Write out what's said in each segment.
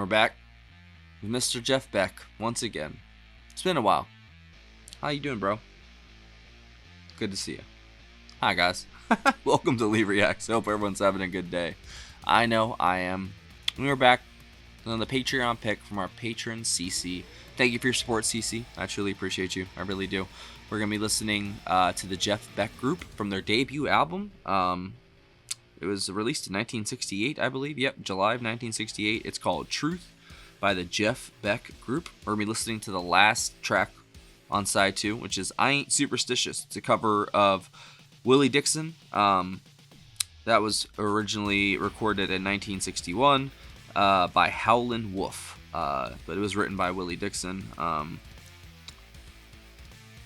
back with Mr. Jeff Beck once again. It's been a while. How you doing, bro? Good to see you. Hi, guys. Welcome to Lee Reacts. Hope everyone's having a good day. I know I am. We're back on the Patreon pick from our patron, CeeCee. Thank you for your support, CeeCee. I truly appreciate you. I really do. We're going to be listening to the Jeff Beck group from their debut album. It was released in 1968, I believe. Yep, July of 1968. It's called Truth by the Jeff Beck group. We're going to be listening to the last track on side 2, which is I Ain't Superstitious. It's a cover of Willie Dixon. That was originally recorded in 1961 by Howlin' Wolf. But it was written by Willie Dixon.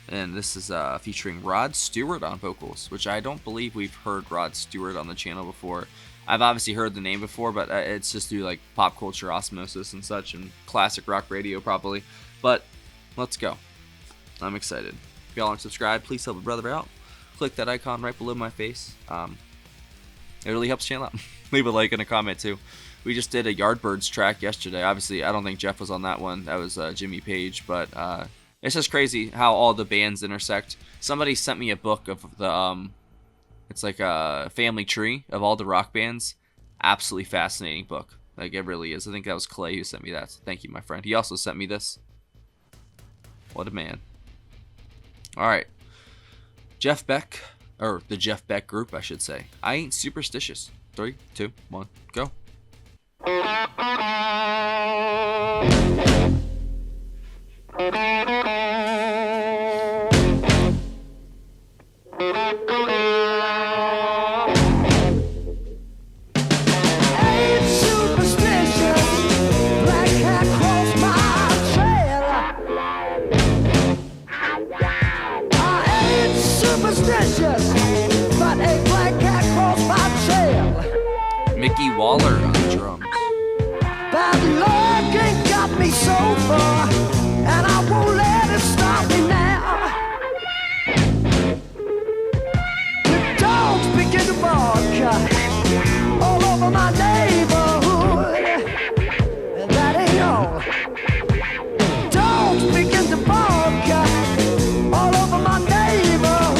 And this is featuring Rod Stewart on vocals, which I don't believe we've heard Rod Stewart on the channel before. I've obviously heard the name before, but it's just through like pop culture osmosis and such, and classic rock radio probably. But let's go. I'm excited. If y'all aren't subscribed, please help a brother out. Click that icon right below my face. It really helps the channel out. Leave a like and a comment too. We just did a Yardbirds track yesterday. Obviously, I don't think Jeff was on that one. That was Jimmy Page, but it's just crazy how all the bands intersect. Somebody sent me a book of the it's like a family tree of all the rock bands. Absolutely fascinating book. Like, it really is. I think that was Clay who sent me that. So thank you, my friend. He also sent me this. What a man. All right. Jeff Beck, or the Jeff Beck group, I should say. I Ain't Superstitious. 3, 2, 1, go. But a black cat crossed my trail. Mickey Waller on the drums. Bad luck ain't got me so far, and I won't let it stop me now. The dogs begin to bark all over my neighborhood, and that ain't all. Dogs begin to bark all over my neighborhood.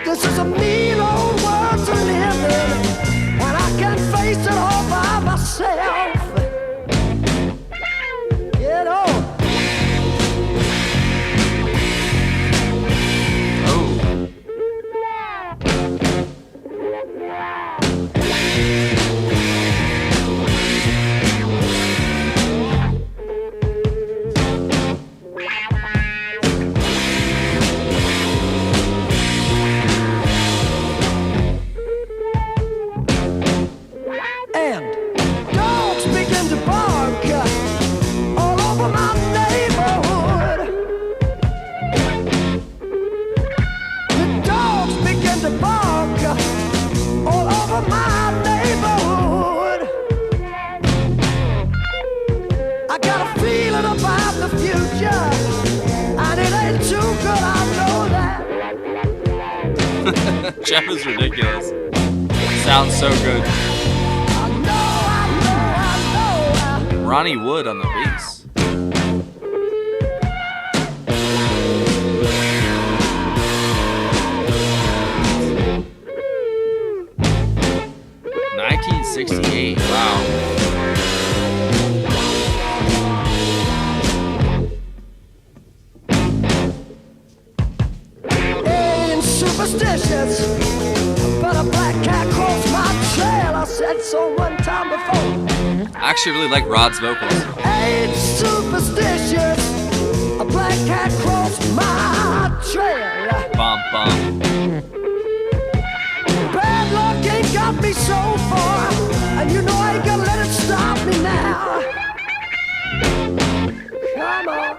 This is a mean old world to live in, and I can't face it all by myself. Get on. Jeff is ridiculous. Sounds so good. Ronnie Wood on the bass. '68. Wow. Superstitious, but a black cat crossed my trail. I said so one time before. I actually really like Rod's vocals. Ain't superstitious, a black cat crossed my trail. Bum bum. Bad luck ain't got me so far, and you know I ain't gonna let it stop me now. Come on.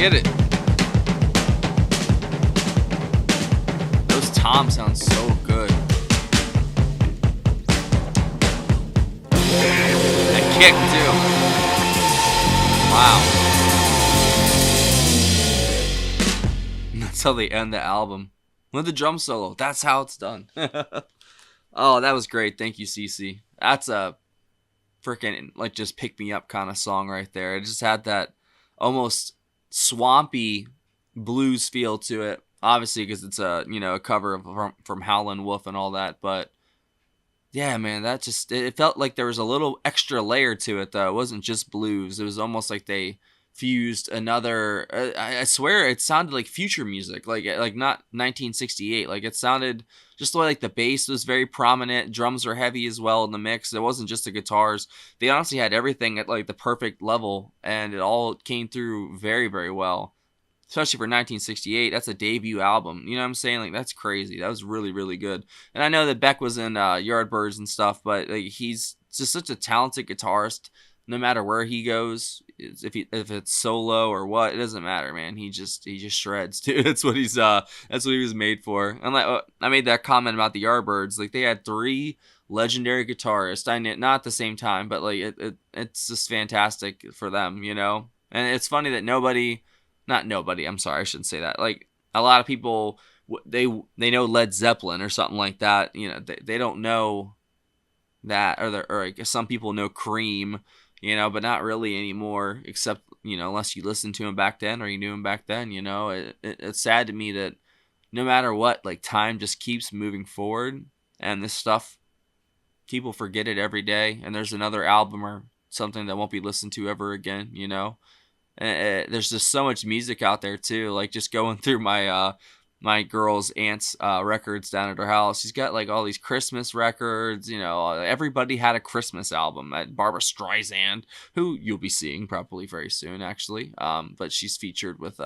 get it. Those toms sound so good. That kick too. Wow. That's how they end the album. With the drum solo. That's how it's done. Oh, that was great. Thank you, CeeCee. That's a freaking, like, just pick me up kind of song right there. It just had that almost swampy blues feel to it. Obviously, because it's a, a cover from Howlin' Wolf and all that. But yeah, man, that just, it felt like there was a little extra layer to it, though. It wasn't just blues. It was almost like they fused another, I swear it sounded like future music, like not 1968. Like, it sounded just like the bass was very prominent, drums were heavy as well in the mix. It wasn't just the guitars. They honestly had everything at like the perfect level, and it all came through very, very well. Especially for 1968, that's a debut album. You know what I'm saying? Like, that's crazy. That was really, really good. And I know that Beck was in Yardbirds and stuff, but like, he's just such a talented guitarist. No matter where he goes, if it's solo or what, it doesn't matter, man. He just shreds, dude. That's what he was made for. And like, I made that comment about the Yardbirds. Like, they had 3 legendary guitarists. I know, not at the same time, but like it's just fantastic for them, you know. And it's funny that not nobody. I'm sorry, I shouldn't say that. Like, a lot of people, they know Led Zeppelin or something like that. You know, they don't know that, or I guess some people know Cream, you know, but not really anymore, except, you know, unless you listened to him back then or you knew him back then, you know. It's sad to me that no matter what, like, time just keeps moving forward, and this stuff, people forget it every day, and there's another album or something that won't be listened to ever again, you know. And there's just so much music out there too. Like, just going through my girl's aunt's records down at her house. She's got like all these Christmas records. You know, everybody had a Christmas album. That Barbara Streisand, who you'll be seeing probably very soon, actually. But she's featured with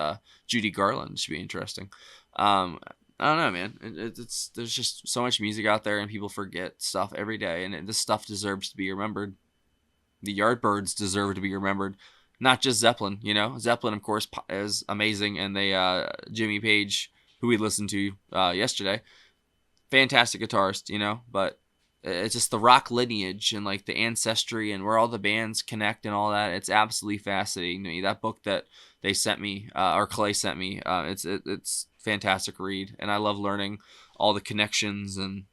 Judy Garland. Should be interesting. I don't know, man. There's just so much music out there, and people forget stuff every day, and this stuff deserves to be remembered. The Yardbirds deserve to be remembered. Not just Zeppelin, you know. Zeppelin, of course, is amazing, and they Jimmy Page, who we listened to yesterday, fantastic guitarist, you know. But it's just the rock lineage and like the ancestry and where all the bands connect and all that. It's absolutely fascinating to me. That book that they sent me, or Clay sent me, it's fantastic read, and I love learning all the connections and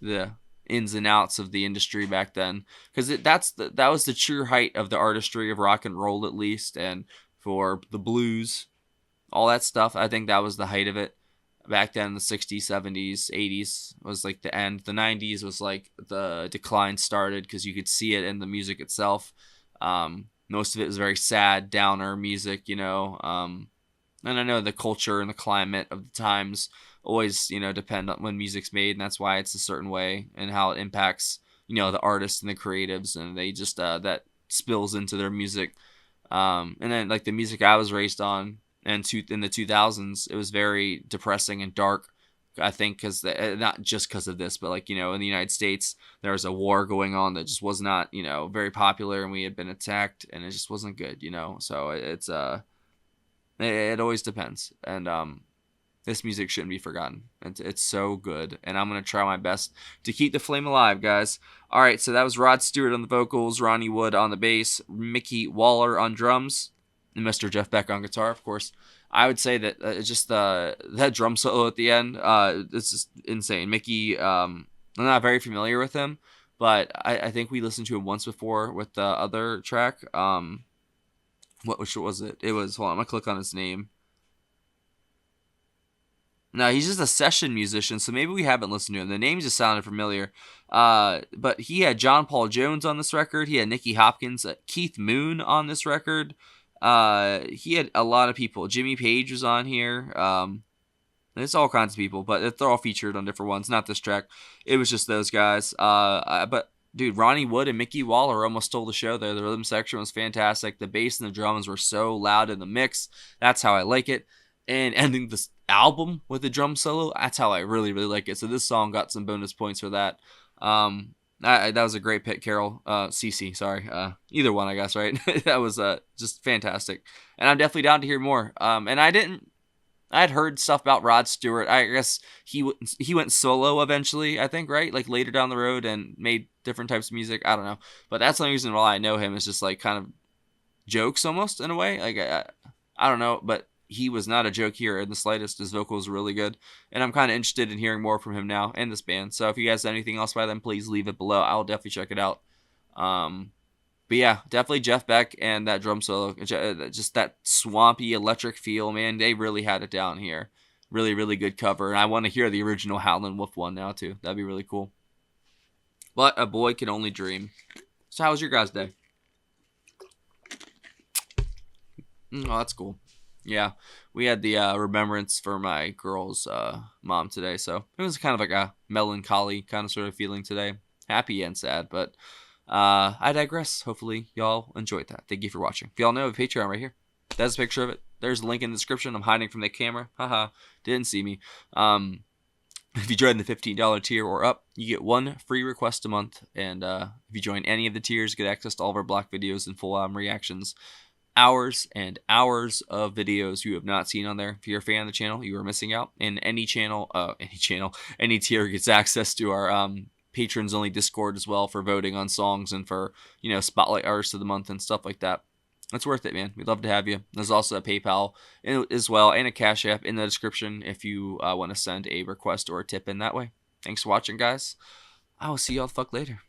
the ins and outs of the industry back then, because that was the true height of the artistry of rock and roll, at least, and for the blues, all that stuff. I think that was the height of it back then. The 60s, 70s, 80s was like the end. The 90s was like the decline started, because you could see it in the music itself. Most of it was very sad, downer music, you know. And I know the culture and the climate of the times always, you know, depend on when music's made, and that's why it's a certain way and how it impacts, you know, the artists and the creatives, and they just that spills into their music. And then like the music I was raised on, and in the 2000s, it was very depressing and dark. I think because not just because of this, but like, you know, in the United States, there was a war going on that just was not, you know, very popular, and we had been attacked, and it just wasn't good, you know. So it always depends, and this music shouldn't be forgotten. It's so good, and I'm going to try my best to keep the flame alive, guys. All right, so that was Rod Stewart on the vocals, Ronnie Wood on the bass, Mickey Waller on drums, and Mr. Jeff Beck on guitar, of course. I would say that just that drum solo at the end, it's just insane. Mickey, I'm not very familiar with him, but I think we listened to him once before with the other track. Which was it? It was, hold on, I'm going to click on his name. No, he's just a session musician, so maybe we haven't listened to him. The name just sounded familiar. But he had John Paul Jones on this record. He had Nicky Hopkins, Keith Moon on this record. He had a lot of people. Jimmy Page was on here. There's all kinds of people, but they're all featured on different ones. Not this track. It was just those guys. But dude, Ronnie Wood and Mickey Waller almost stole the show there. The rhythm section was fantastic. The bass and the drums were so loud in the mix. That's how I like it. And ending this album with a drum solo, that's how I really, really like it. So this song got some bonus points for that. That was a great pick, Carol. CeeCee, sorry. Either one, I guess, right? That was just fantastic. And I'm definitely down to hear more. And I had heard stuff about Rod Stewart. I guess he went solo eventually, I think, right? Like later down the road and made different types of music. I don't know. But that's the only reason why I know him is just like kind of jokes almost in a way. Like I don't know, but he was not a joke here in the slightest. His vocals were really good, and I'm kind of interested in hearing more from him now and this band. So if you guys have anything else by them, please leave it below. I'll definitely check it out. But yeah, definitely Jeff Beck and that drum solo, just that swampy electric feel, man. They really had it down here. Really, really good cover, and I want to hear the original Howlin' Wolf one now too. That'd be really cool. But a boy can only dream. So how was your guys' day? Oh, that's cool. Yeah, we had the remembrance for my girl's mom today, so it was kind of like a melancholy kind of sort of feeling today. Happy and sad, but I digress. Hopefully, y'all enjoyed that. Thank you for watching. If y'all know, a Patreon right here. That's a picture of it. There's a link in the description. I'm hiding from the camera. Haha, didn't see me. If you join the $15 tier or up, you get one free request a month. And if you join any of the tiers, you get access to all of our Black videos and full album reactions. Hours and hours of videos you have not seen on there. If you're a fan of the channel, you are missing out. And any tier gets access to our patrons only Discord as well for voting on songs and for, spotlight artists of the month and stuff like that. That's worth it, man. We'd love to have you. There's also a PayPal as well and a Cash App in the description if you want to send a request or a tip in that way. Thanks for watching, guys. I will see y'all the fuck later.